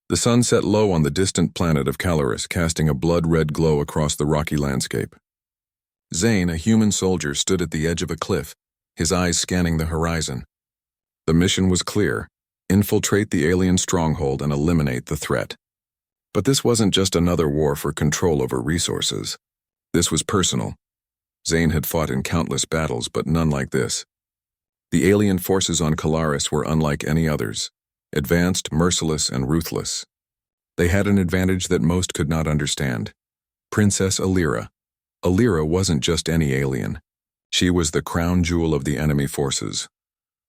The sun set low on the distant planet of Caloris, casting a blood-red glow across the rocky landscape. Zane, a human soldier, stood at the edge of a cliff, his eyes scanning the horizon. The mission was clear: infiltrate the alien stronghold and eliminate the threat. But this wasn't just another war for control over resources. This was personal. Zane had fought in countless battles, but none like this. The alien forces on Calaris were unlike any others: advanced, merciless, and ruthless. They had an advantage that most could not understand: Princess Alira. Alira wasn't just any alien. She was the crown jewel of the enemy forces,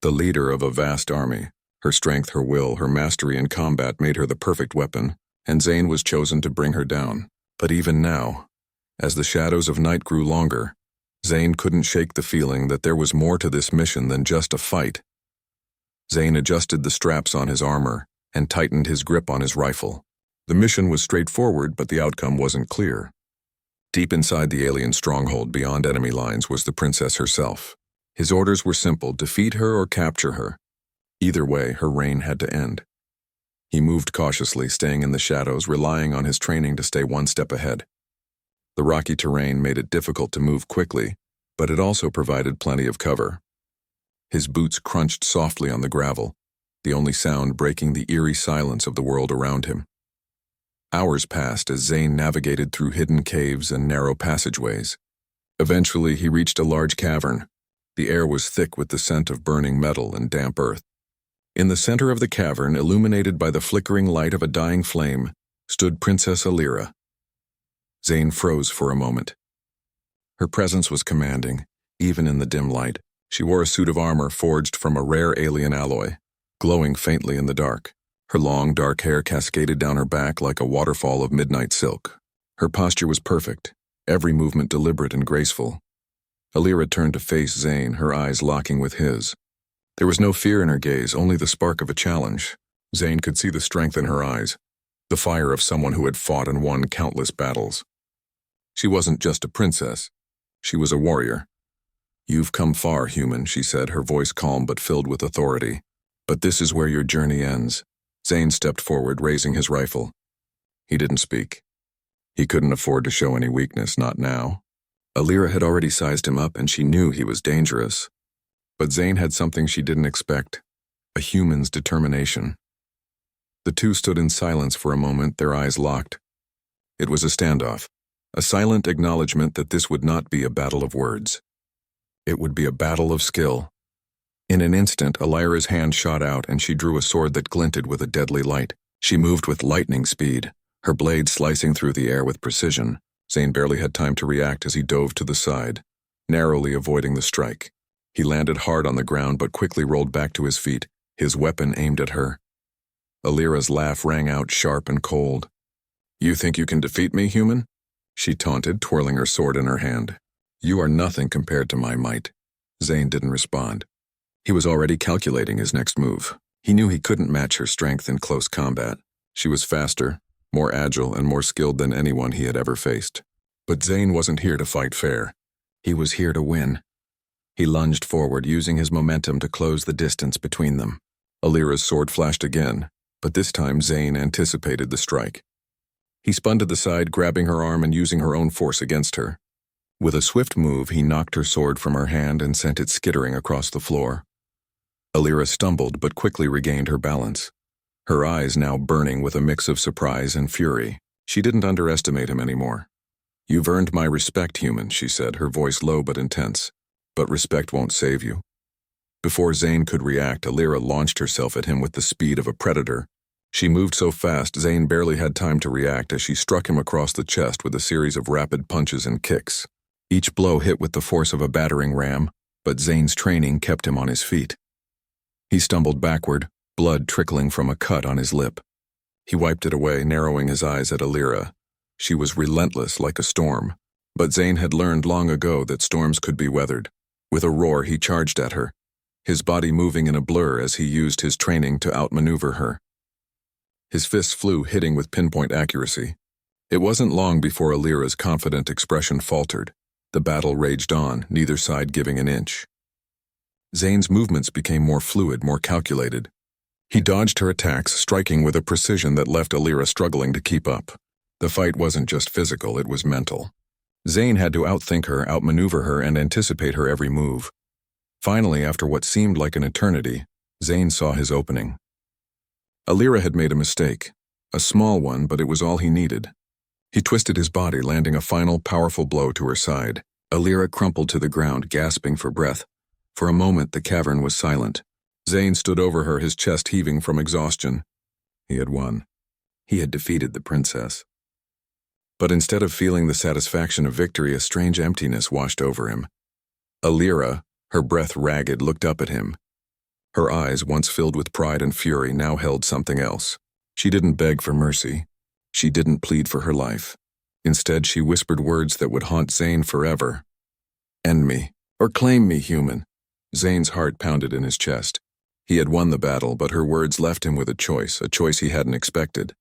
the leader of a vast army. Her strength, her will, her mastery in combat made her the perfect weapon, and Zane was chosen to bring her down. But even now, as the shadows of night grew longer, Zane couldn't shake the feeling that there was more to this mission than just a fight. Zane adjusted the straps on his armor and tightened his grip on his rifle. The mission was straightforward, but the outcome wasn't clear. Deep inside the alien stronghold beyond enemy lines was the princess herself. His orders were simple: defeat her or capture her. Either way, her reign had to end. He moved cautiously, staying in the shadows, relying on his training to stay one step ahead. The rocky terrain made it difficult to move quickly, but it also provided plenty of cover. His boots crunched softly on the gravel, the only sound breaking the eerie silence of the world around him. Hours passed as Zane navigated through hidden caves and narrow passageways. Eventually, he reached a large cavern. The air was thick with the scent of burning metal and damp earth. In the center of the cavern, illuminated by the flickering light of a dying flame, stood Princess Alira. Zane froze for a moment. Her presence was commanding, even in the dim light. She wore a suit of armor forged from a rare alien alloy, glowing faintly in the dark. Her long, dark hair cascaded down her back like a waterfall of midnight silk. Her posture was perfect, every movement deliberate and graceful. Alira turned to face Zane, her eyes locking with his. There was no fear in her gaze, only the spark of a challenge. Zane could see the strength in her eyes, the fire of someone who had fought and won countless battles. She wasn't just a princess. She was a warrior. "You've come far, human," she said, her voice calm but filled with authority. "But this is where your journey ends." Zane stepped forward, raising his rifle. He didn't speak. He couldn't afford to show any weakness, not now. Alira had already sized him up, and she knew he was dangerous. But Zane had something she didn't expect: a human's determination. The two stood in silence for a moment, their eyes locked. It was a standoff, a silent acknowledgement that this would not be a battle of words. It would be a battle of skill. In an instant, Alira's hand shot out, and she drew a sword that glinted with a deadly light. She moved with lightning speed, her blade slicing through the air with precision. Zane barely had time to react as he dove to the side, narrowly avoiding the strike. He landed hard on the ground but quickly rolled back to his feet, his weapon aimed at her. Alira's laugh rang out sharp and cold. "You think you can defeat me, human?" she taunted, twirling her sword in her hand. "You are nothing compared to my might." Zane didn't respond. He was already calculating his next move. He knew he couldn't match her strength in close combat. She was faster, more agile, and more skilled than anyone he had ever faced. But Zane wasn't here to fight fair. He was here to win. He lunged forward, using his momentum to close the distance between them. Alira's sword flashed again, but this time Zane anticipated the strike. He spun to the side, grabbing her arm and using her own force against her. With a swift move, he knocked her sword from her hand and sent it skittering across the floor. Alira stumbled but quickly regained her balance, her eyes now burning with a mix of surprise and fury. She didn't underestimate him anymore. "You've earned my respect, human," she said, her voice low but intense. "But respect won't save you." Before Zane could react, Alira launched herself at him with the speed of a predator. She moved so fast, Zane barely had time to react as she struck him across the chest with a series of rapid punches and kicks. Each blow hit with the force of a battering ram, but Zane's training kept him on his feet. He stumbled backward, blood trickling from a cut on his lip. He wiped it away, narrowing his eyes at Alira. She was relentless like a storm, but Zane had learned long ago that storms could be weathered. With a roar, he charged at her, his body moving in a blur as he used his training to outmaneuver her. His fists flew, hitting with pinpoint accuracy. It wasn't long before Alira's confident expression faltered. The battle raged on, neither side giving an inch. Zane's movements became more fluid, more calculated. He dodged her attacks, striking with a precision that left Alira struggling to keep up. The fight wasn't just physical, it was mental. Zane had to outthink her, outmaneuver her, and anticipate her every move. Finally, after what seemed like an eternity, Zane saw his opening. Alira had made a mistake. A small one, but it was all he needed. He twisted his body, landing a final, powerful blow to her side. Alira crumpled to the ground, gasping for breath. For a moment, the cavern was silent. Zane stood over her, his chest heaving from exhaustion. He had won. He had defeated the princess. But instead of feeling the satisfaction of victory, a strange emptiness washed over him. Alira, her breath ragged, looked up at him. Her eyes, once filled with pride and fury, now held something else. She didn't beg for mercy. She didn't plead for her life. Instead, she whispered words that would haunt Zane forever. End me, or claim me, human. Zane's heart pounded in his chest. He had won the battle, but her words left him with a choice he hadn't expected.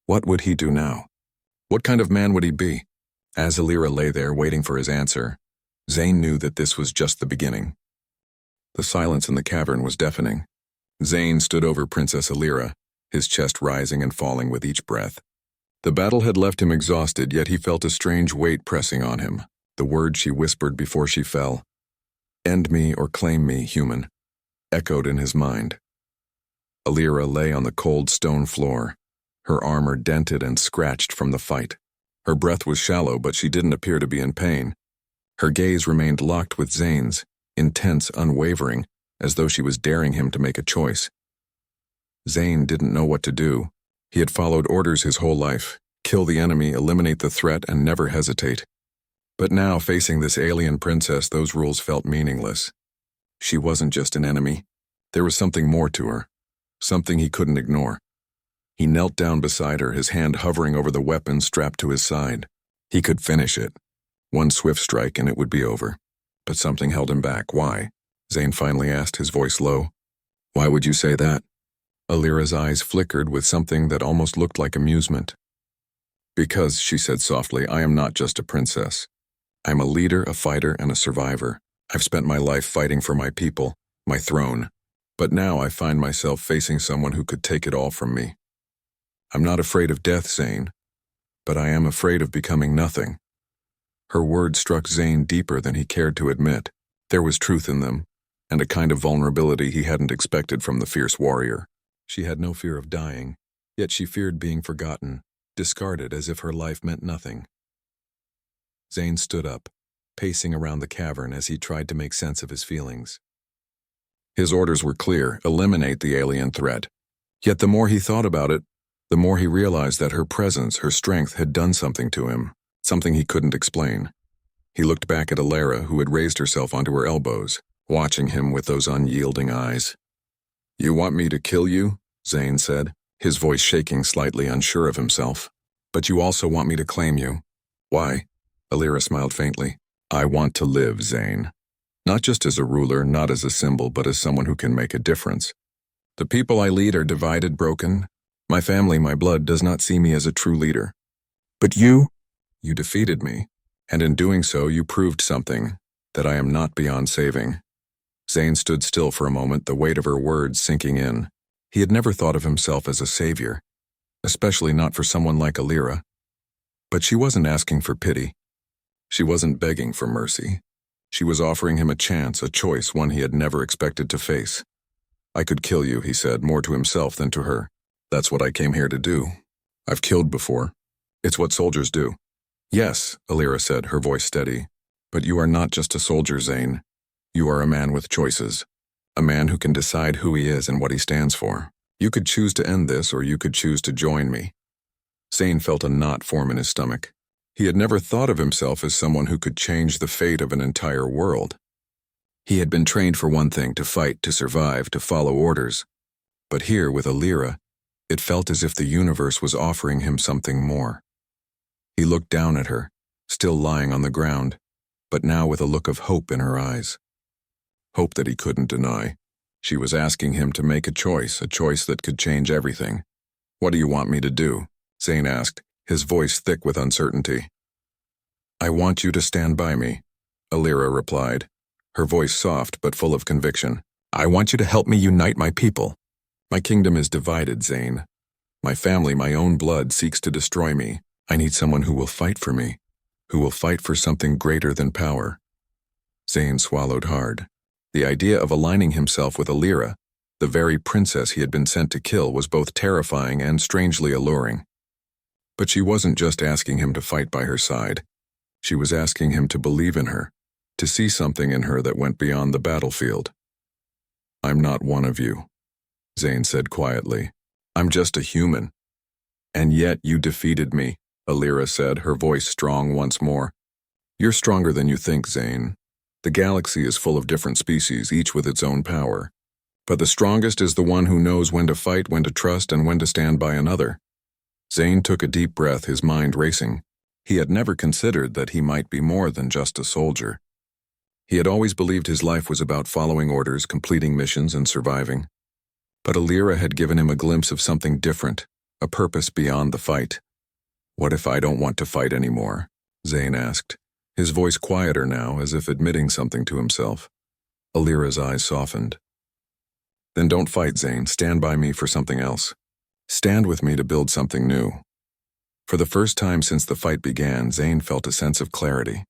What would he do now? What kind of man would he be? As Alira lay there waiting for his answer, Zane knew that this was just the beginning. The silence in the cavern was deafening. Zane stood over Princess Alira, his chest rising and falling with each breath. The battle had left him exhausted, yet he felt a strange weight pressing on him. The words she whispered before she fell, "End me or claim me, human," echoed in his mind. Alira lay on the cold stone floor, her armor dented and scratched from the fight. Her breath was shallow, but she didn't appear to be in pain. Her gaze remained locked with Zane's, intense, unwavering, as though she was daring him to make a choice. Zane didn't know what to do. He had followed orders his whole life: kill the enemy, eliminate the threat, and never hesitate. But now, facing this alien princess, those rules felt meaningless. She wasn't just an enemy. There was something more to her, something he couldn't ignore. He knelt down beside her, his hand hovering over the weapon strapped to his side. He could finish it. One swift strike and it would be over. But something held him back. Why? Zane finally asked, his voice low. Why would you say that? Alira's eyes flickered with something that almost looked like amusement. Because, she said softly, I am not just a princess. I'm a leader, a fighter, and a survivor. I've spent my life fighting for my people, my throne. But now I find myself facing someone who could take it all from me. I'm not afraid of death, Zane, but I am afraid of becoming nothing. Her words struck Zane deeper than he cared to admit. There was truth in them, and a kind of vulnerability he hadn't expected from the fierce warrior. She had no fear of dying, yet she feared being forgotten, discarded as if her life meant nothing. Zane stood up, pacing around the cavern as he tried to make sense of his feelings. His orders were clear: eliminate the alien threat. Yet the more he thought about it, the more he realized that her presence, her strength, had done something to him, something he couldn't explain. He looked back at Alira, who had raised herself onto her elbows, watching him with those unyielding eyes. You want me to kill you? Zane said, his voice shaking, slightly unsure of himself. But you also want me to claim you. Why? Alira smiled faintly. I want to live, Zane. Not just as a ruler, not as a symbol, but as someone who can make a difference. The people I lead are divided, broken. My family, my blood, does not see me as a true leader. But you defeated me, and in doing so you proved something, that I am not beyond saving. Zane stood still for a moment, the weight of her words sinking in. He had never thought of himself as a savior, especially not for someone like Alira. But she wasn't asking for pity. She wasn't begging for mercy. She was offering him a chance, a choice, one he had never expected to face. I could kill you, he said, more to himself than to her. That's what I came here to do. I've killed before. It's what soldiers do. Yes, Alira said, her voice steady. But you are not just a soldier, Zane. You are a man with choices. A man who can decide who he is and what he stands for. You could choose to end this, or you could choose to join me. Zane felt a knot form in his stomach. He had never thought of himself as someone who could change the fate of an entire world. He had been trained for one thing: to fight, to survive, to follow orders. But here, with Alira, it felt as if the universe was offering him something more. He looked down at her, still lying on the ground, but now with a look of hope in her eyes. Hope that he couldn't deny. She was asking him to make a choice that could change everything. What do you want me to do? Zane asked, his voice thick with uncertainty. I want you to stand by me, Alira replied, her voice soft but full of conviction. I want you to help me unite my people. My kingdom is divided, Zane. My family, my own blood, seeks to destroy me. I need someone who will fight for me, who will fight for something greater than power. Zane swallowed hard. The idea of aligning himself with Alira, the very princess he had been sent to kill, was both terrifying and strangely alluring. But she wasn't just asking him to fight by her side. She was asking him to believe in her, to see something in her that went beyond the battlefield. I'm not one of you, Zane said quietly. I'm just a human. And yet you defeated me, Alira said, her voice strong once more. You're stronger than you think, Zane. The galaxy is full of different species, each with its own power. But the strongest is the one who knows when to fight, when to trust, and when to stand by another. Zane took a deep breath, his mind racing. He had never considered that he might be more than just a soldier. He had always believed his life was about following orders, completing missions, and surviving. But Alira had given him a glimpse of something different, a purpose beyond the fight. What if I don't want to fight anymore? Zane asked, his voice quieter now, as if admitting something to himself. Alira's eyes softened. Then don't fight, Zane. Stand by me for something else. Stand with me to build something new. For the first time since the fight began, Zane felt a sense of clarity.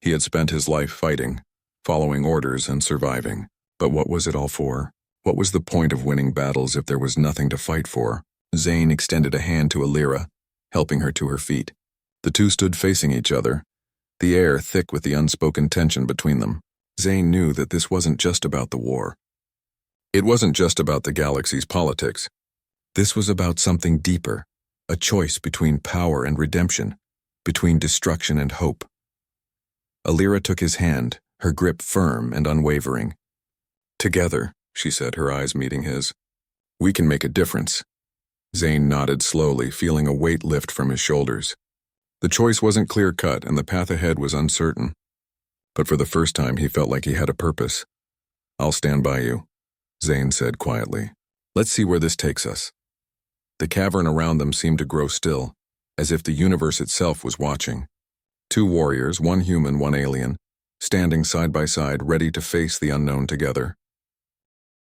He had spent his life fighting, following orders and surviving. But what was it all for? What was the point of winning battles if there was nothing to fight for? Zane extended a hand to Alira, helping her to her feet. The two stood facing each other, the air thick with the unspoken tension between them. Zane knew that this wasn't just about the war. It wasn't just about the galaxy's politics. This was about something deeper, a choice between power and redemption, between destruction and hope. Alira took his hand, her grip firm and unwavering. Together, she said, her eyes meeting his, we can make a difference. Zane nodded slowly, feeling a weight lift from his shoulders. The choice wasn't clear-cut and the path ahead was uncertain. But for the first time he felt like he had a purpose. I'll stand by you, Zane said quietly. Let's see where this takes us. The cavern around them seemed to grow still, as if the universe itself was watching. Two warriors, one human, one alien, standing side by side, ready to face the unknown together.